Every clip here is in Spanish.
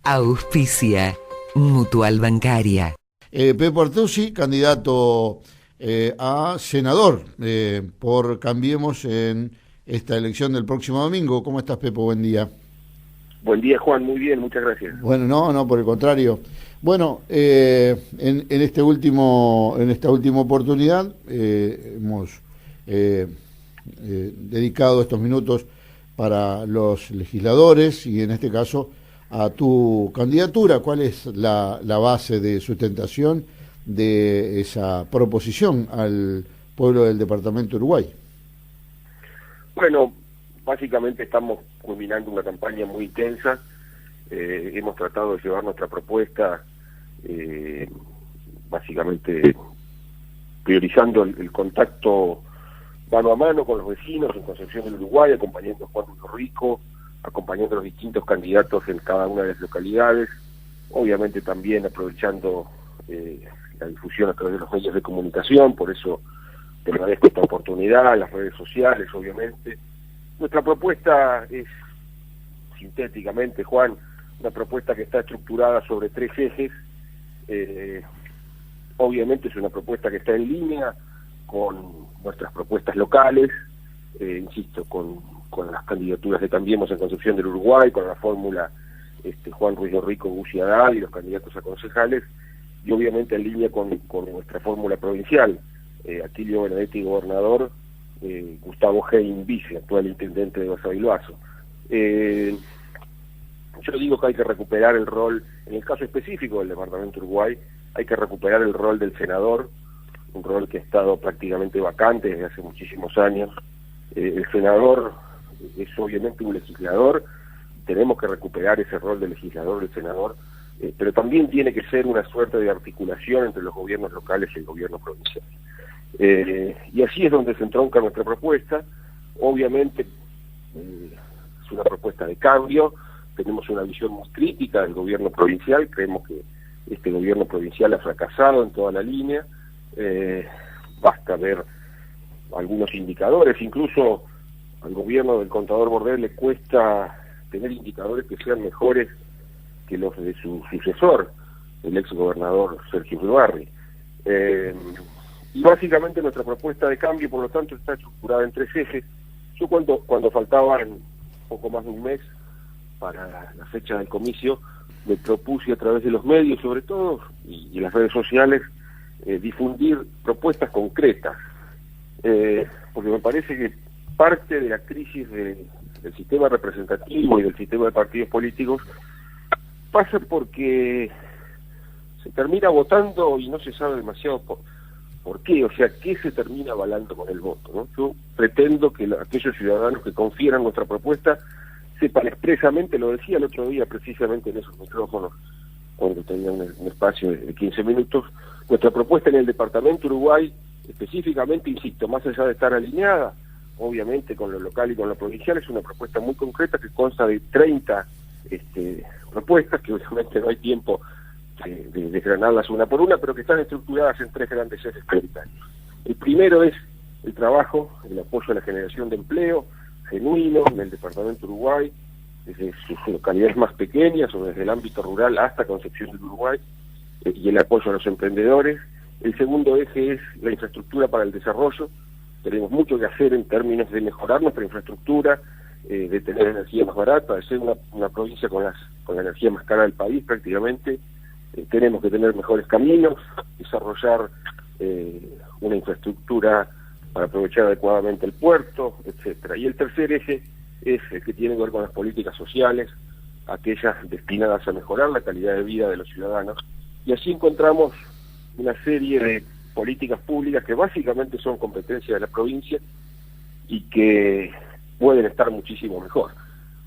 Auspicia Mutual Bancaria. Pepo Artusi, candidato a senador por Cambiemos en esta elección del próximo domingo. ¿Cómo estás, Pepo? Buen día. Buen día, Juan. Muy bien, muchas gracias. Bueno, no, por el contrario. Bueno, en esta última oportunidad hemos dedicado estos minutos para los legisladores y en este caso a tu candidatura. ¿Cuál es la base de sustentación de esa proposición al pueblo del departamento de Uruguay? Bueno, básicamente estamos culminando una campaña muy intensa. Hemos tratado de llevar nuestra propuesta básicamente priorizando el contacto mano a mano con los vecinos en Concepción del Uruguay, acompañando a Juan Ruiz Rico, acompañando a los distintos candidatos en cada una de las localidades, obviamente también aprovechando la difusión a través de los medios de comunicación. Por eso te agradezco esta oportunidad, las redes sociales, obviamente. Nuestra propuesta es, sintéticamente, Juan, una propuesta que está estructurada sobre 3 ejes. Obviamente es una propuesta que está en línea con nuestras propuestas locales, insisto, con las candidaturas de Cambiemos en Concepción del Uruguay, con la fórmula Juan Ruiz Rico en Buciadal y los candidatos a concejales, y obviamente en línea con nuestra fórmula provincial, Atilio Benedetti gobernador, Gustavo Hein vice, actual intendente de Basavilbaso. Yo digo que hay que recuperar el rol, en el caso específico del departamento de Uruguay, hay que recuperar el rol del senador, un rol que ha estado prácticamente vacante desde hace muchísimos años. El senador es obviamente un legislador, tenemos que recuperar ese rol de legislador, del senador, pero también tiene que ser una suerte de articulación entre los gobiernos locales y el gobierno provincial. Y así es donde se entronca nuestra propuesta. Obviamente es una propuesta de cambio, tenemos una visión muy crítica del gobierno provincial, creemos que este gobierno provincial ha fracasado en toda la línea. Basta ver algunos indicadores, incluso al gobierno del contador Bordel le cuesta tener indicadores que sean mejores que los de su sucesor, el ex gobernador Sergio Uribarri. Y básicamente nuestra propuesta de cambio, por lo tanto, está estructurada en 3 ejes. Yo cuando faltaban poco más de un mes para la fecha del comicio, me propuse a través de los medios, sobre todo, y las redes sociales, difundir propuestas concretas, porque me parece que parte de la crisis del sistema representativo y del sistema de partidos políticos pasa porque se termina votando y no se sabe demasiado por qué, o sea, qué se termina avalando con el voto, ¿no? Yo pretendo que aquellos ciudadanos que confían en nuestra propuesta sepan expresamente, lo decía el otro día precisamente en esos micrófonos, cuando tenía un espacio de 15 minutos, nuestra propuesta en el departamento Uruguay, específicamente, insisto, más allá de estar alineada, obviamente, con lo local y con lo provincial, es una propuesta muy concreta que consta de 30 propuestas, que obviamente no hay tiempo de desgranarlas una por una, pero que están estructuradas en 3 grandes ejes prioritarios. El primero es el trabajo, el apoyo a la generación de empleo genuino en el departamento Uruguay, desde sus localidades más pequeñas o desde el ámbito rural hasta Concepción del Uruguay, y el apoyo a los emprendedores. El segundo eje es la infraestructura para el desarrollo. Tenemos mucho que hacer en términos de mejorar nuestra infraestructura, de tener energía más barata, de ser una provincia con la energía más cara del país prácticamente. Tenemos que tener mejores caminos, desarrollar una infraestructura para aprovechar adecuadamente el puerto, etcétera. Y el tercer eje es el que tiene que ver con las políticas sociales, aquellas destinadas a mejorar la calidad de vida de los ciudadanos. Y así encontramos una serie de políticas públicas que básicamente son competencia de la provincia y que pueden estar muchísimo mejor.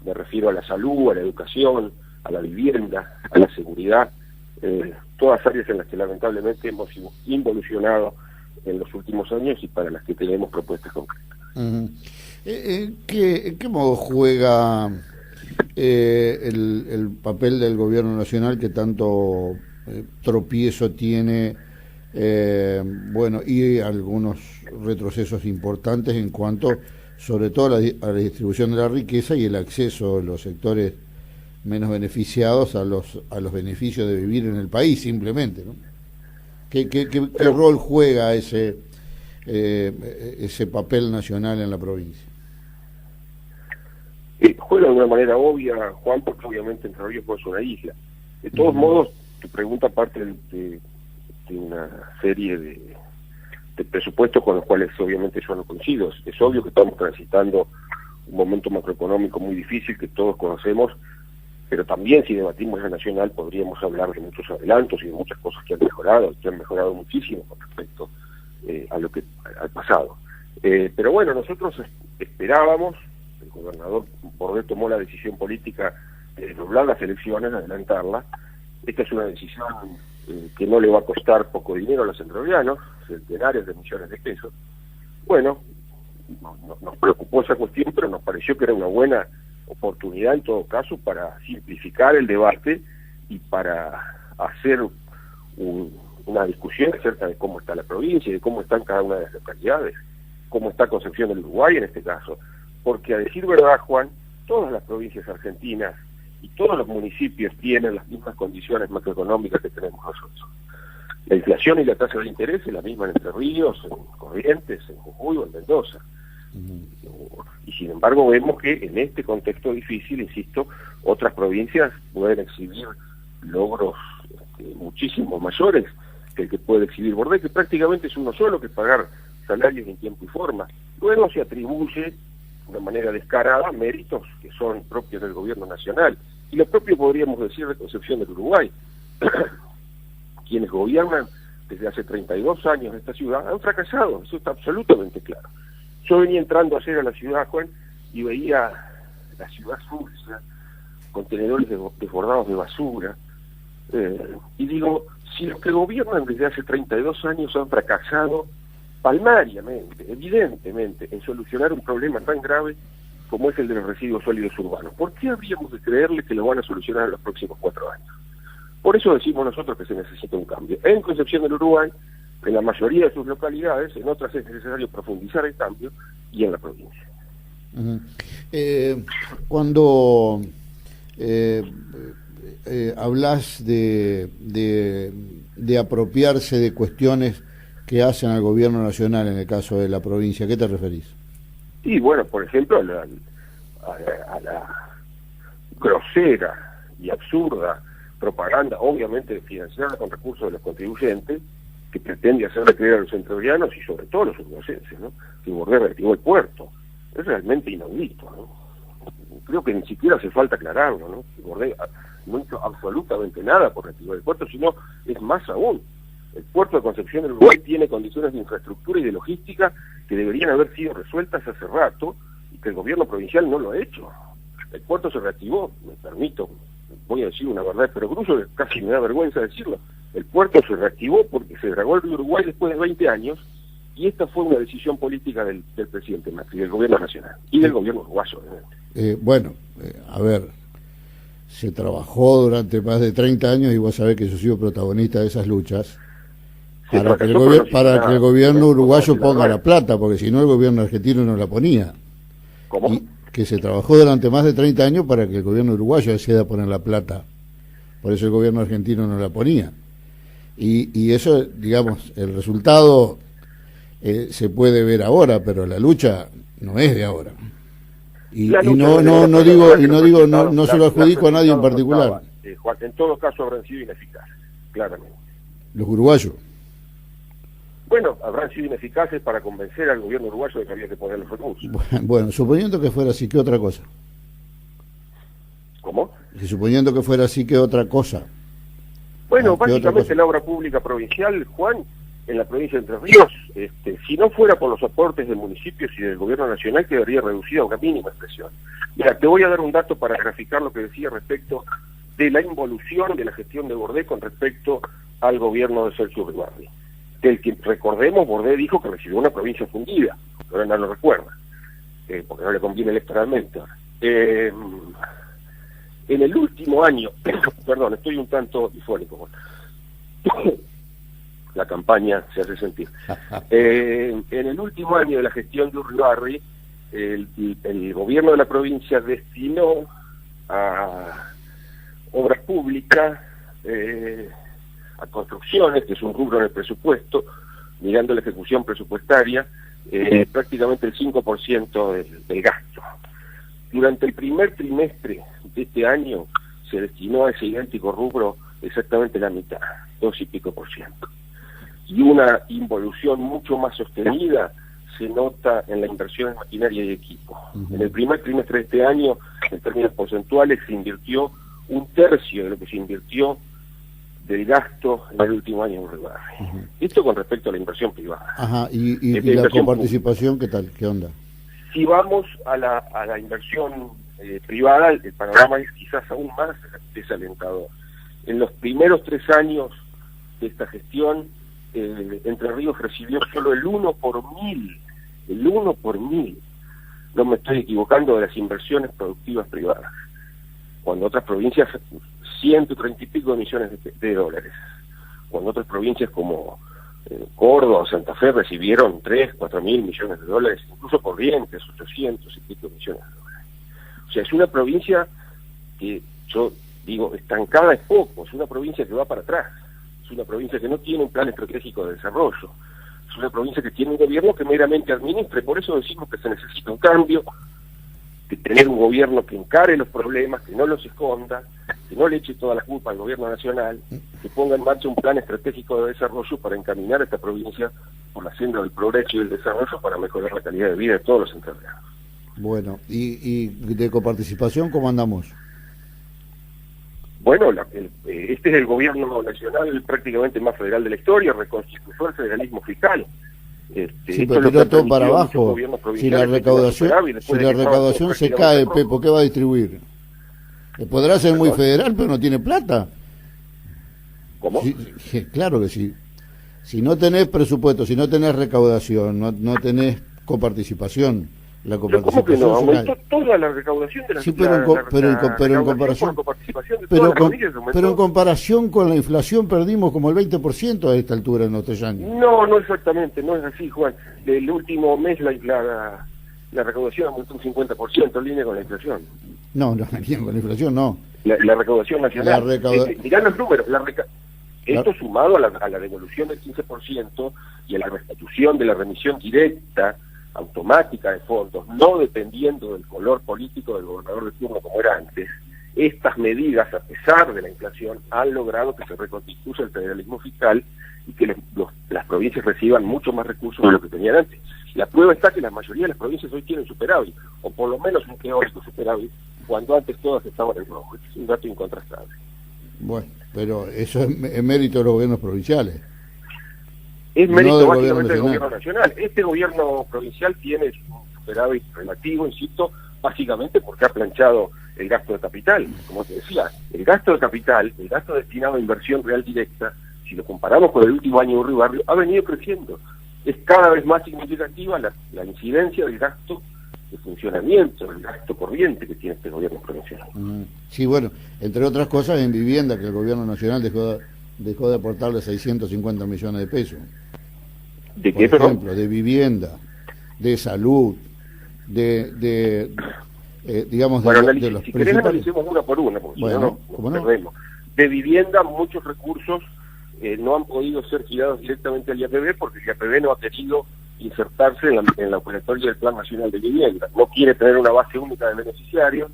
Me refiero a la salud, a la educación, a la vivienda, a la seguridad, todas áreas en las que lamentablemente hemos involucionado en los últimos años y para las que tenemos propuestas concretas. ¿En qué modo juega el papel del gobierno nacional que tanto tropiezo tiene, y algunos retrocesos importantes en cuanto sobre todo a la distribución de la riqueza y el acceso de los sectores menos beneficiados a los beneficios de vivir en el país, simplemente, ¿no? ¿Qué rol juega ese papel nacional en la provincia? Juega de una manera obvia, Juan, porque obviamente Entre Ríos es una isla. De todos modos, tu pregunta parte de una serie de presupuestos con los cuales obviamente yo no coincido. Es obvio que estamos transitando un momento macroeconómico muy difícil que todos conocemos, pero también si debatimos la nacional podríamos hablar de muchos adelantos y de muchas cosas que han mejorado muchísimo con respecto al pasado. Pero bueno, nosotros esperábamos, el gobernador Bordet tomó la decisión política de desdoblar las elecciones, adelantarla. Esta es una decisión que no le va a costar poco dinero a los entrerrianos, centenares de millones de pesos. Bueno, nos preocupó esa cuestión, pero nos pareció que era una buena oportunidad en todo caso para simplificar el debate y para hacer una discusión acerca de cómo está la provincia y de cómo están cada una de las localidades, cómo está Concepción del Uruguay en este caso. Porque a decir verdad, Juan, todas las provincias argentinas y todos los municipios tienen las mismas condiciones macroeconómicas que tenemos nosotros. La inflación y la tasa de interés es la misma en Entre Ríos, en Corrientes, en Jujuy o en Mendoza. Y sin embargo vemos que en este contexto difícil, insisto, otras provincias pueden exhibir logros muchísimo mayores que el que puede exhibir Bordet, que prácticamente es uno solo, que es pagar salarios en tiempo y forma. Luego se atribuye de una manera descarada méritos que son propios del gobierno nacional. Y lo propio podríamos decir de Concepción del Uruguay. Quienes gobiernan desde hace 32 años esta ciudad han fracasado, eso está absolutamente claro. Yo venía entrando ayer a la ciudad, Juan, y veía la ciudad sucia, contenedores desbordados de basura, y digo, si los que gobiernan desde hace 32 años han fracasado palmariamente, evidentemente, en solucionar un problema tan grave como es el de los residuos sólidos urbanos, ¿por qué habríamos de creerle que lo van a solucionar en los próximos 4 años? Por eso decimos nosotros que se necesita un cambio. En Concepción del Uruguay, en la mayoría de sus localidades, en otras es necesario profundizar el cambio, y en la provincia. Cuando hablas de apropiarse de cuestiones que hacen al gobierno nacional en el caso de la provincia, ¿a qué te referís? Y bueno, por ejemplo, a la grosera y absurda propaganda, obviamente financiada con recursos de los contribuyentes, que pretende hacerle creer a los entrerrianos y sobre todo a los uruguayenses, ¿no?, que Bordet reactivó el puerto. Es realmente inaudito, ¿no? Creo que ni siquiera hace falta aclararlo, ¿no? Que Bordet no hizo absolutamente nada por reactivar el puerto, sino es más aún. El puerto de Concepción del Uruguay tiene condiciones de infraestructura y de logística que deberían haber sido resueltas hace rato y que el gobierno provincial no lo ha hecho. El puerto se reactivó, me permito, voy a decir una verdad de perogrullo, casi me da vergüenza decirlo. El puerto se reactivó porque se dragó el río Uruguay después de 20 años, y esta fue una decisión política del presidente Macri, del gobierno nacional, y del gobierno uruguayo, obviamente. A ver, se trabajó durante más de 30 años, y vos sabés que yo soy protagonista de esas luchas, para que el gobierno uruguayo ponga la plata, porque si no el gobierno argentino no la ponía. ¿Cómo? Que se trabajó durante más de 30 años para que el gobierno uruguayo decida poner la plata, por eso el gobierno argentino no la ponía. Y eso, digamos, el resultado se puede ver ahora, pero la lucha no es de ahora. No se lo adjudico a nadie en particular. Juan, en todo caso habrán sido ineficaces, claramente. Los uruguayos. Bueno, habrán sido ineficaces para convencer al gobierno uruguayo de que había que poner los recursos. Bueno, suponiendo que fuera así, ¿qué otra cosa? ¿Cómo? Y suponiendo que fuera así, ¿qué otra cosa? Bueno, básicamente la obra pública provincial, Juan, en la provincia de Entre Ríos, si no fuera por los aportes de municipios y del gobierno nacional, quedaría reducida a una mínima expresión. Mira, te voy a dar un dato para graficar lo que decía respecto de la involución de la gestión de Bordet con respecto al gobierno de Sergio Uribarri, del que, recordemos, Bordet dijo que recibió una provincia fundida, ahora no lo recuerda, porque no le conviene electoralmente. En el último año, perdón, estoy un tanto difónico, la campaña se hace sentir. En el último año de la gestión de Uribarri, el gobierno de la provincia destinó a obras públicas, a construcciones, que es un rubro en el presupuesto, mirando la ejecución presupuestaria, prácticamente el 5% del gasto. Durante el primer trimestre de este año se destinó a ese idéntico rubro exactamente la mitad, 2 y pico %. Y una involución mucho más sostenida se nota en la inversión en maquinaria y equipo. En el primer trimestre de este año, en términos porcentuales, se invirtió 1/3 de lo que se invirtió del gasto en el último año en Urribarri. Esto con respecto a la inversión privada. Ajá, y la coparticipación, ¿qué tal? ¿Qué onda? Si vamos a la inversión privada, el panorama es quizás aún más desalentador. En los primeros 3 años de esta gestión, Entre Ríos recibió solo el 1 por 1000, el 1 por 1000, no me estoy equivocando, de las inversiones productivas privadas, cuando otras provincias 130 y pico de millones de dólares, cuando otras provincias como Córdoba o Santa Fe recibieron 3, 4 mil millones de dólares, incluso Corrientes 800 y pico millones de dólares. O sea, es una provincia que, yo digo, estancada es poco, es una provincia que va para atrás, es una provincia que no tiene un plan estratégico de desarrollo, es una provincia que tiene un gobierno que meramente administre. Por eso decimos que se necesita un cambio, de tener un gobierno que encare los problemas, que no los esconda, que no le eche toda la culpa al gobierno nacional, que ponga en marcha un plan estratégico de desarrollo para encaminar a esta provincia por la senda del progreso y del desarrollo para mejorar la calidad de vida de todos los entrerrianos. Bueno, y de coparticipación, ¿cómo andamos? Bueno, este es el gobierno nacional prácticamente más federal de la historia, reconstituyó el federalismo fiscal. Sí, pero tiró todo para abajo. Si la recaudación se cae, Pepo, ¿qué va a distribuir? Podrá ser muy federal, pero no tiene plata. ¿Cómo? Claro que sí. Si no tenés presupuesto, si no tenés recaudación, no tenés coparticipación. La coparticipación, ¿cómo que no? Aumentó toda la recaudación de la... Sí, pero en comparación con la inflación perdimos como el 20% a esta altura en los 3 años. No exactamente, no es así, Juan. El último mes la recaudación aumentó un 50% en línea con la inflación. No, en línea con la inflación no. La recaudación nacional. Mirá los números, esto sumado a la devolución del 15% y a la restitución de la remisión directa automática de fondos, no dependiendo del color político del gobernador de turno como era antes. Estas medidas, a pesar de la inflación, han logrado que se reconstituya el federalismo fiscal y que las provincias reciban mucho más recursos de lo que tenían antes. La prueba está que la mayoría de las provincias hoy tienen superávit, o por lo menos un teórico superávit, cuando antes todas estaban en rojo. Este es un dato incontrastable. Bueno, pero eso es mérito de los gobiernos provinciales. Es mérito básicamente del gobierno nacional. Este gobierno provincial tiene un superávit relativo, insisto, básicamente porque ha planchado el gasto de capital. Como te decía, el gasto de capital, el gasto destinado a inversión real directa, si lo comparamos con el último año de Urribarri, ha venido creciendo. Es cada vez más significativa la incidencia del gasto de funcionamiento, el gasto corriente que tiene este gobierno provincial. Sí, bueno, entre otras cosas en vivienda, que el gobierno nacional dejó de aportarle 650 millones de pesos. ¿De qué, por ejemplo, de vivienda, de salud, digamos, bueno, de los si principales. querés analicemos una por una, porque bueno, si no, nos perdemos. De vivienda, muchos recursos no han podido ser girados directamente al IAPB porque el IAPB no ha querido insertarse en la operatoria del Plan Nacional de Vivienda. No quiere tener una base única de beneficiarios,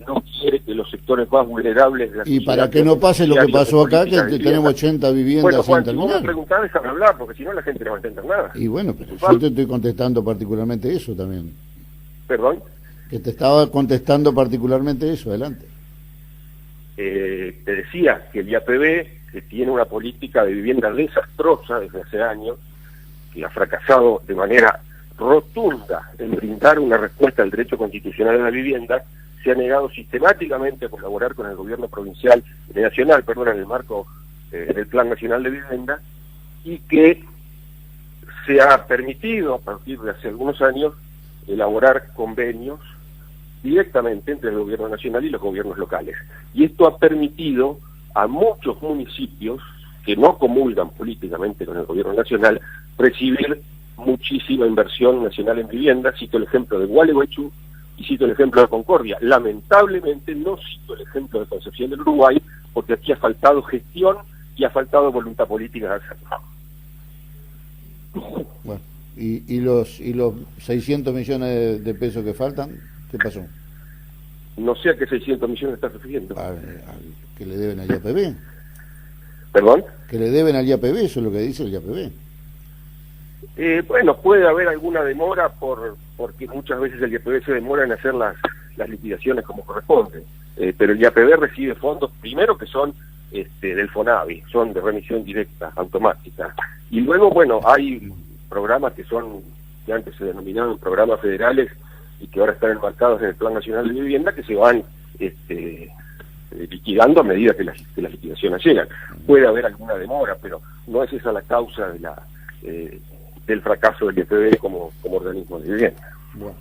no quiere que los sectores más vulnerables de la sociedad... Y para que no pase lo que pasó acá, que tenemos 80 viviendas sin terminar. Si vos me preguntás, déjame hablar, porque si no la gente no va a entender nada. Y bueno, pero yo te estoy contestando particularmente eso también. ¿Perdón? Que te estaba contestando particularmente eso, adelante. Te decía que el IAPB, que tiene una política de vivienda desastrosa desde hace años, que ha fracasado de manera rotunda en brindar una respuesta al derecho constitucional a la vivienda, se ha negado sistemáticamente a colaborar con el gobierno provincial, nacional, perdón, en el marco del Plan Nacional de Vivienda, y que se ha permitido, a partir de hace algunos años, elaborar convenios directamente entre el gobierno nacional y los gobiernos locales. Y esto ha permitido a muchos municipios que no comulgan políticamente con el gobierno nacional recibir muchísima inversión nacional en vivienda. Cito el ejemplo de Gualeguaychú y cito el ejemplo de Concordia. Lamentablemente no cito el ejemplo de Concepción del Uruguay, porque aquí ha faltado gestión y ha faltado voluntad política de hacerlo. Bueno, y los 600 millones de pesos que faltan, ¿qué pasó? No sé a qué 600 millones estás refiriendo. Al que le deben al IAPB. ¿Perdón? Que le deben al IAPB, eso es lo que dice el IAPB. Bueno, puede haber alguna demora porque muchas veces el IAPB se demora en hacer las liquidaciones como corresponde. Pero el IAPB recibe fondos, primero que son del FONAVI, son de remisión directa, automática. Y luego, bueno, hay programas que antes se denominaban programas federales y que ahora están enmarcados en el Plan Nacional de Vivienda, que se van liquidando a medida que las liquidaciones llegan. Puede haber alguna demora, pero no es esa la causa del fracaso del IAPB como organismo de vivienda. Bueno.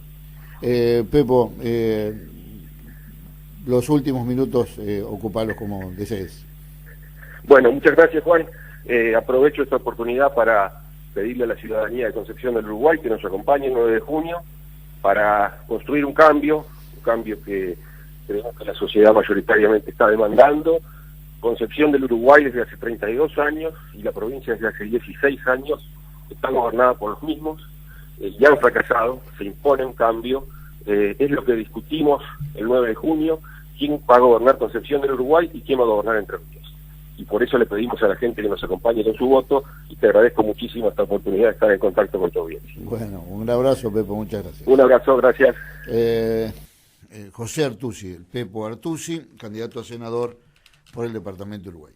Pepo, los últimos minutos ocupalos como desees. Bueno, muchas gracias, Juan. Aprovecho esta oportunidad para pedirle a la ciudadanía de Concepción del Uruguay que nos acompañe el 9 de junio para construir un cambio que creemos que la sociedad mayoritariamente está demandando. Concepción del Uruguay desde hace 32 años y la provincia desde hace 16 años está gobernada por los mismos, ya han fracasado, se impone un cambio, es lo que discutimos el 9 de junio, quién va a gobernar Concepción del Uruguay y quién va a gobernar Entre Ríos. Y por eso le pedimos a la gente que nos acompañe con su voto y te agradezco muchísimo esta oportunidad de estar en contacto con tu audiencia. Bueno, un abrazo, Pepo, muchas gracias. Un abrazo, gracias. José Artusi, el Pepo Artusi, candidato a senador por el departamento de Uruguay.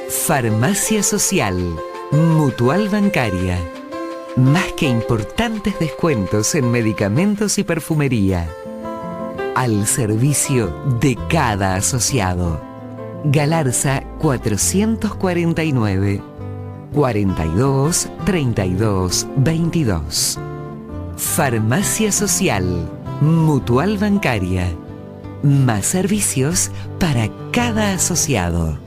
Farmacia Social, Mutual Bancaria. Más que importantes descuentos en medicamentos y perfumería. Al servicio de cada asociado. Galarza 449 42 32 22. Farmacia Social, Mutual Bancaria. Más servicios para cada asociado.